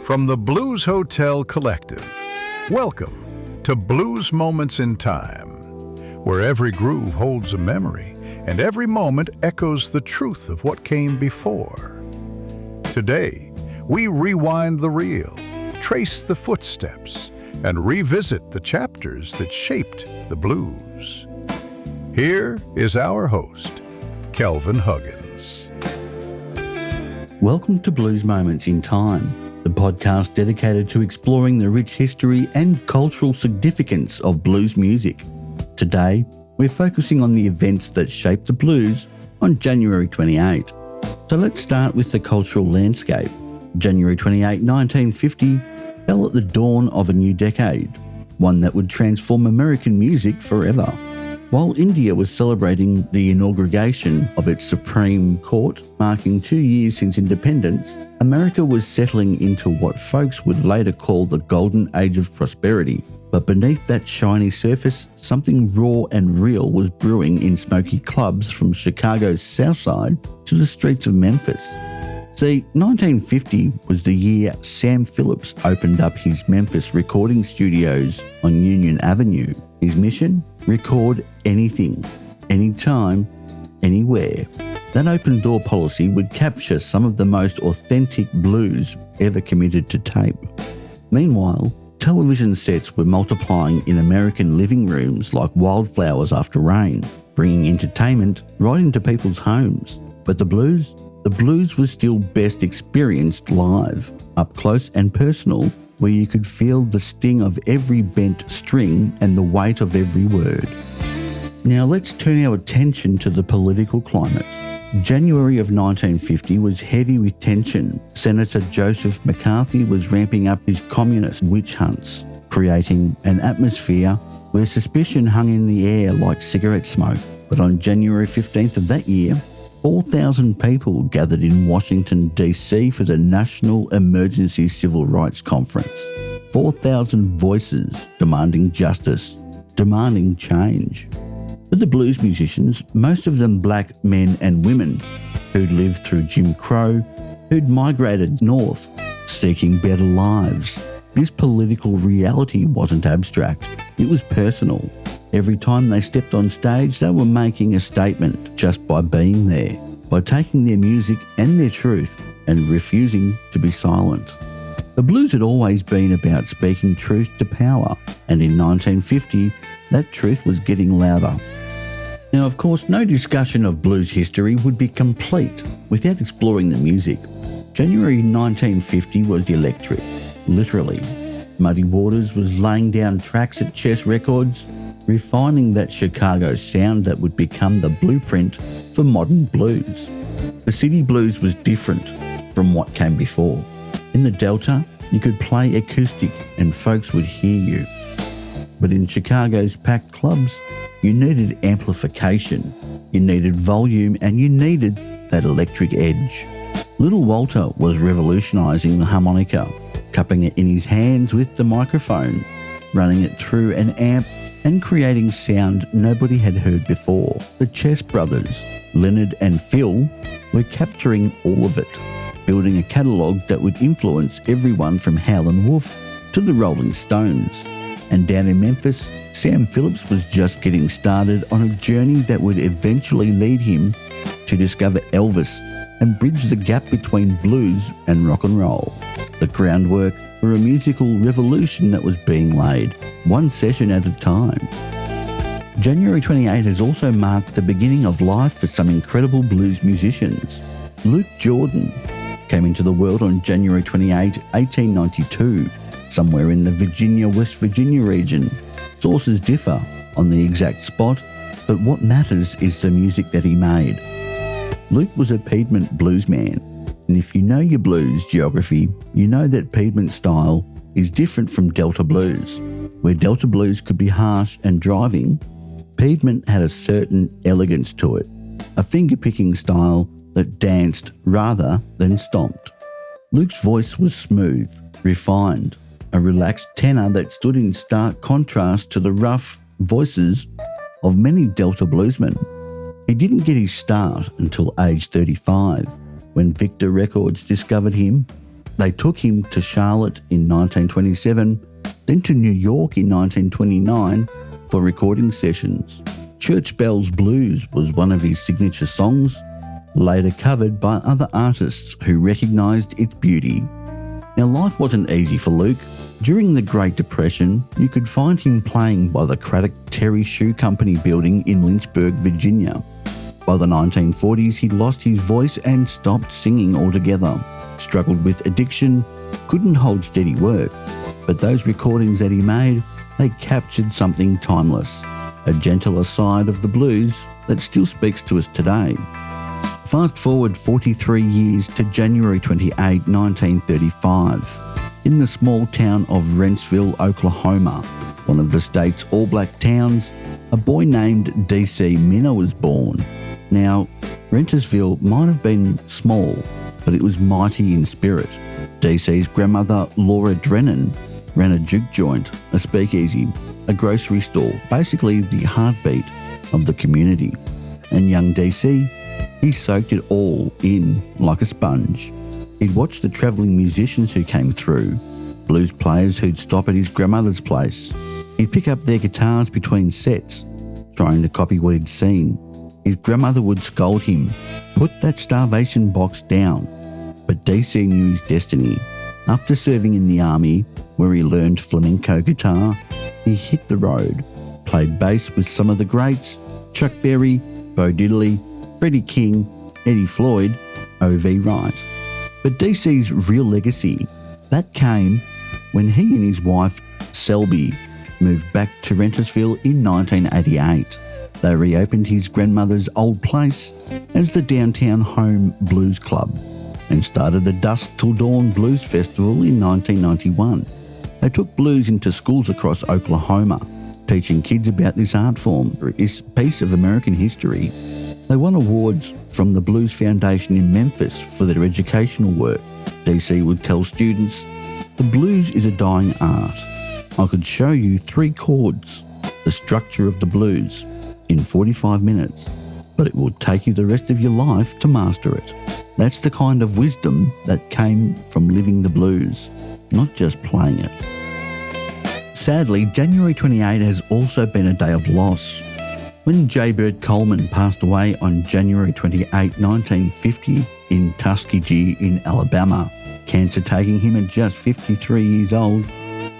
From the Blues Hotel Collective, welcome to Blues Moments in Time, where every groove holds a memory and every moment echoes the truth of what came before. Today, we rewind the reel, trace the footsteps, and revisit the chapters that shaped the blues. Here is our host, Kelvin Huggins. Welcome to Blues Moments in Time, the podcast dedicated to exploring the rich history and cultural significance of blues music. Today, we're focusing on the events that shaped the blues on January 28. So let's start with the cultural landscape. January 28, 1950 fell at the dawn of a new decade, one that would transform American music forever. While India was celebrating the inauguration of its Supreme Court, marking 2 years since independence, America was settling into what folks would later call the golden age of prosperity. But beneath that shiny surface, something raw and real was brewing in smoky clubs from Chicago's South Side to the streets of Memphis. See, 1950 was the year Sam Phillips opened up his Memphis recording studios on Union Avenue. His mission? Record anything, anytime, anywhere. That open door policy would capture some of the most authentic blues ever committed to tape. Meanwhile, television sets were multiplying in American living rooms like wildflowers after rain, bringing entertainment right into people's homes. But the blues was still best experienced live, up close and personal, where you could feel the sting of every bent string and the weight of every word. Now let's turn our attention to the political climate. January of 1950 was heavy with tension. Senator Joseph McCarthy was ramping up his communist witch hunts, creating an atmosphere where suspicion hung in the air like cigarette smoke. But on January 15th of that year, 4,000 people gathered in Washington, D.C. for the National Emergency Civil Rights Conference. 4,000 voices demanding justice, demanding change. But the blues musicians, most of them black men and women who'd lived through Jim Crow, who'd migrated north, seeking better lives. This political reality wasn't abstract, it was personal. Every time they stepped on stage, they were making a statement just by being there, by taking their music and their truth and refusing to be silent. The blues had always been about speaking truth to power, and in 1950, that truth was getting louder. Now, of course, no discussion of blues history would be complete without exploring the music. January 1950 was electric, literally. Muddy Waters was laying down tracks at Chess Records, refining that Chicago sound that would become the blueprint for modern blues. The city blues was different from what came before. In the Delta, you could play acoustic and folks would hear you. But in Chicago's packed clubs, you needed amplification, you needed volume, and you needed that electric edge. Little Walter was revolutionising the harmonica, cupping it in his hands with the microphone, running it through an amp and creating sound nobody had heard before. The Chess brothers, Leonard and Phil, were capturing all of it, building a catalogue that would influence everyone from Howlin' Wolf to the Rolling Stones. And down in Memphis, Sam Phillips was just getting started on a journey that would eventually lead him to discover Elvis and bridge the gap between blues and rock and roll. The groundwork for a musical revolution that was being laid, one session at a time. January 28 has also marked the beginning of life for some incredible blues musicians. Luke Jordan came into the world on January 28, 1892, somewhere in the West Virginia region. Sources differ on the exact spot, but what matters is the music that he made. Luke was a Piedmont bluesman, and if you know your blues geography, you know that Piedmont style is different from Delta blues. Where Delta blues could be harsh and driving, Piedmont had a certain elegance to it, a finger-picking style that danced rather than stomped. Luke's voice was smooth, refined, a relaxed tenor that stood in stark contrast to the rough voices of many Delta bluesmen. He didn't get his start until age 35, when Victor Records discovered him They took him to Charlotte in 1927, then to New York in 1929 for recording sessions. Church Bells Blues was one of his signature songs, later covered by other artists who recognised its beauty. Now, life wasn't easy for Luke. During the Great Depression, you could find him playing by the Craddock Terry Shoe Company building in Lynchburg, Virginia. By the 1940s, he lost his voice and stopped singing altogether. Struggled with addiction, couldn't hold steady work. But those recordings that he made, they captured something timeless, a gentler side of the blues that still speaks to us today. Fast forward 43 years to January 28, 1935. In the small town of Rentsville, Oklahoma, one of the state's all-black towns, a boy named D.C. Minner was born. Now, Rentersville might have been small, but it was mighty in spirit. D.C.'s grandmother, Laura Drennan, ran a juke joint, a speakeasy, a grocery store, basically the heartbeat of the community. And young D.C., he soaked it all in like a sponge. He'd watch the travelling musicians who came through, blues players who'd stop at his grandmother's place. He'd pick up their guitars between sets, trying to copy what he'd seen. His grandmother would scold him, "Put that starvation box down." But DC knew his destiny. After serving in the army, where he learned flamenco guitar, he hit the road, played bass with some of the greats, Chuck Berry, Bo Diddley, Freddie King, Eddie Floyd, O.V. Wright. But DC's real legacy, that came when he and his wife, Selby, moved back to Rentersville in 1988. They reopened his grandmother's old place as the Downtown Home Blues Club and started the Dusk Till Dawn Blues Festival in 1991. They took blues into schools across Oklahoma, teaching kids about this art form, this piece of American history. They won awards from the Blues Foundation in Memphis for their educational work. DC would tell students, "The blues is a dying art. I could show you 3 chords, the structure of the blues, in 45 minutes, but it will take you the rest of your life to master it." That's the kind of wisdom that came from living the blues, not just playing it. Sadly, January 28 has also been a day of loss. When J-Bird Coleman passed away on January 28, 1950 in Tuskegee in Alabama, cancer taking him at just 53 years old,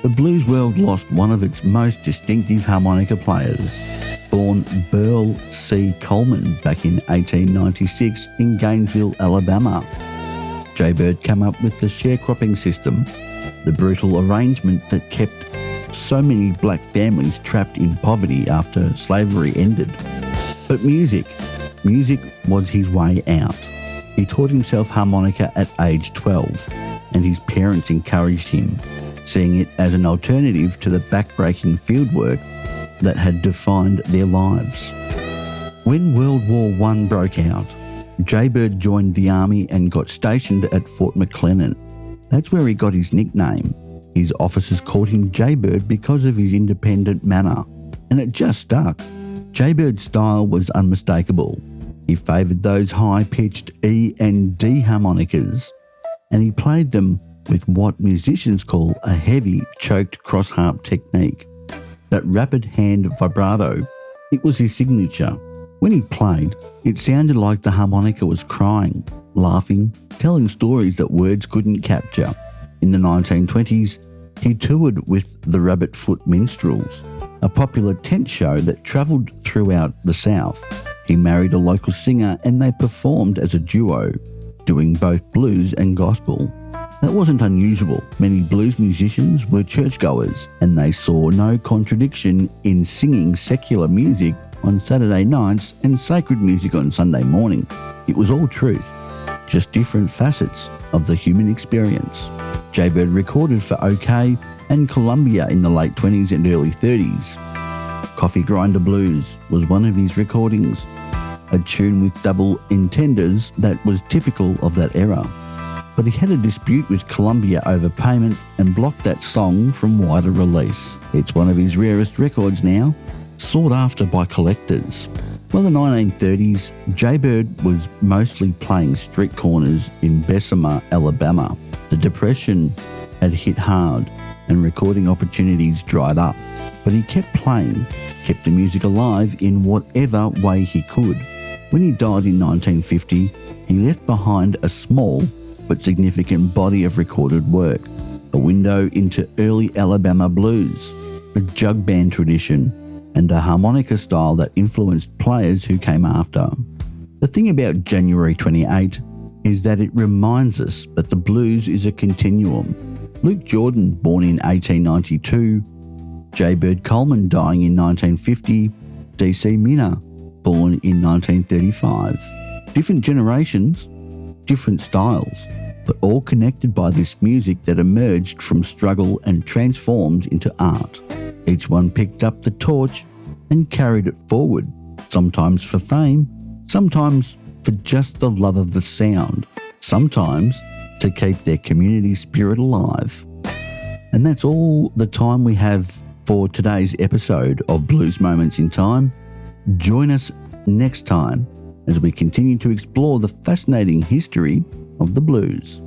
the blues world lost one of its most distinctive harmonica players. Born Burl C. Coleman back in 1896 in Gainesville, Alabama. J-Bird came up with the sharecropping system, the brutal arrangement that kept so many black families trapped in poverty after slavery ended. But music was his way out. He taught himself harmonica at age 12, and his parents encouraged him, seeing it as an alternative to the backbreaking fieldwork that had defined their lives. When World War I broke out, J-Bird joined the army and got stationed at Fort McClellan. That's where he got his nickname. His officers called him J-Bird because of his independent manner, and it just stuck. J-Bird's style was unmistakable. He favoured those high-pitched E and D harmonicas, and he played them with what musicians call a heavy, choked cross-harp technique. That rapid hand vibrato, it was his signature. When he played, it sounded like the harmonica was crying, laughing, telling stories that words couldn't capture. In the 1920s, he toured with the Rabbit Foot Minstrels, a popular tent show that travelled throughout the South. He married a local singer and they performed as a duo, doing both blues and gospel. That wasn't unusual. Many blues musicians were churchgoers, and they saw no contradiction in singing secular music on Saturday nights and sacred music on Sunday morning. It was all truth, just different facets of the human experience. J-Bird recorded for OK and Columbia in the late 20s and early 30s. Coffee Grinder Blues was one of his recordings, a tune with double entendres that was typical of that era. But he had a dispute with Columbia over payment and blocked that song from wider release. It's one of his rarest records now, sought after by collectors. By the 1930s, J-Bird was mostly playing street corners in Bessemer, Alabama. The Depression had hit hard and recording opportunities dried up, but he kept playing, kept the music alive in whatever way he could. When he died in 1950, he left behind a small but significant body of recorded work, a window into early Alabama blues, a jug band tradition, and a harmonica style that influenced players who came after. The thing about January 28 is that it reminds us that the blues is a continuum. Luke Jordan, born in 1892, J-Bird Coleman, dying in 1950, D.C. Minna, born in 1935. Different generations, different styles, but all connected by this music that emerged from struggle and transformed into art. Each one picked up the torch and carried it forward, sometimes for fame, sometimes for just the love of the sound, sometimes to keep their community spirit alive. And that's all the time we have for today's episode of Blues Moments in Time. Join us next time as we continue to explore the fascinating history of the blues.